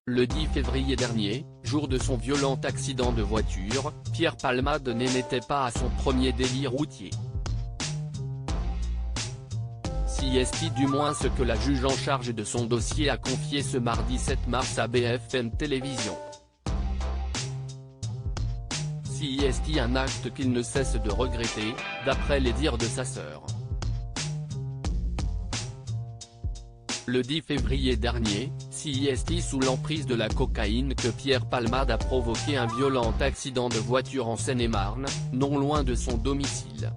Le 10 février dernier, jour de son violent accident de voiture, Pierre Palmade n'était pas à son premier délit routier. Si est du moins ce que la juge en charge de son dossier a confié ce mardi 7 mars à BFM Télévision. Si est un acte qu'il ne cesse de regretter, d'après les dires de sa sœur. Le 10 février dernier, si est sous l'emprise de la cocaïne que Pierre Palmade a provoqué un violent accident de voiture en Seine-et-Marne, non loin de son domicile.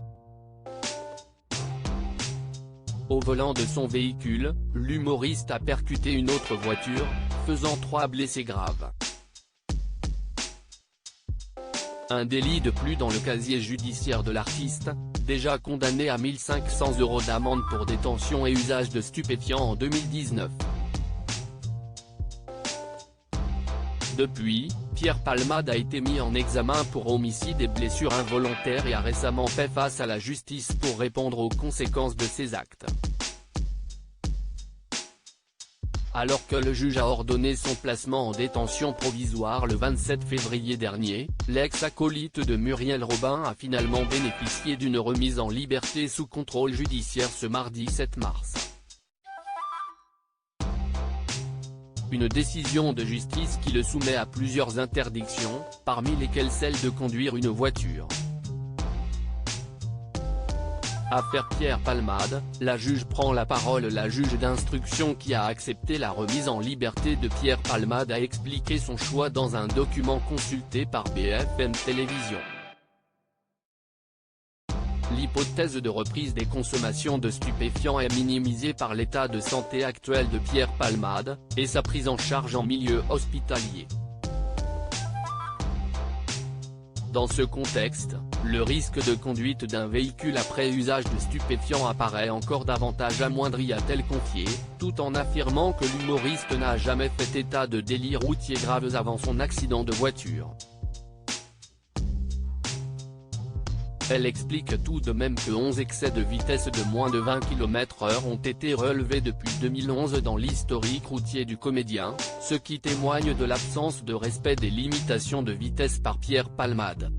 Au volant de son véhicule, l'humoriste a percuté une autre voiture, faisant 3 blessés graves. Un délit de plus dans le casier judiciaire de l'artiste, déjà condamné à 1 500 € d'amende pour détention et usage de stupéfiants en 2019. Depuis, Pierre Palmade a été mis en examen pour homicide et blessures involontaires et a récemment fait face à la justice pour répondre aux conséquences de ses actes. Alors que le juge a ordonné son placement en détention provisoire le 27 février dernier, l'ex-acolyte de Muriel Robin a finalement bénéficié d'une remise en liberté sous contrôle judiciaire ce mardi 7 mars. Une décision de justice qui le soumet à plusieurs interdictions, parmi lesquelles celle de conduire une voiture. Affaire Pierre Palmade, la juge prend la parole. La juge d'instruction qui a accepté la remise en liberté de Pierre Palmade a expliqué son choix dans un document consulté par BFM Télévision. L'hypothèse de reprise des consommations de stupéfiants est minimisée par l'état de santé actuel de Pierre Palmade, et sa prise en charge en milieu hospitalier. Dans ce contexte, le risque de conduite d'un véhicule après usage de stupéfiants apparaît encore davantage amoindri, a-t-elle confié, tout en affirmant que l'humoriste n'a jamais fait état de délits routiers graves avant son accident de voiture. Elle explique tout de même que 11 excès de vitesse de moins de 20 km/h ont été relevés depuis 2011 dans l'historique routier du comédien, ce qui témoigne de l'absence de respect des limitations de vitesse par Pierre Palmade.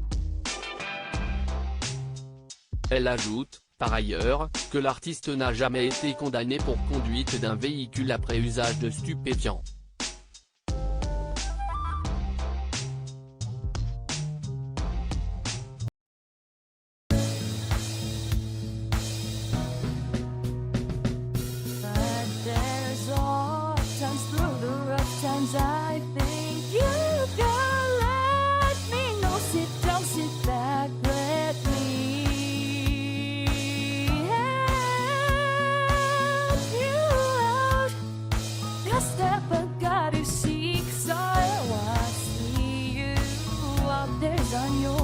Elle ajoute, par ailleurs, que l'artiste n'a jamais été condamné pour conduite d'un véhicule après usage de stupéfiants. I think you can let me know. Sit down, sit back, let me help you out. The step I gotta seek, so I see you out there's on your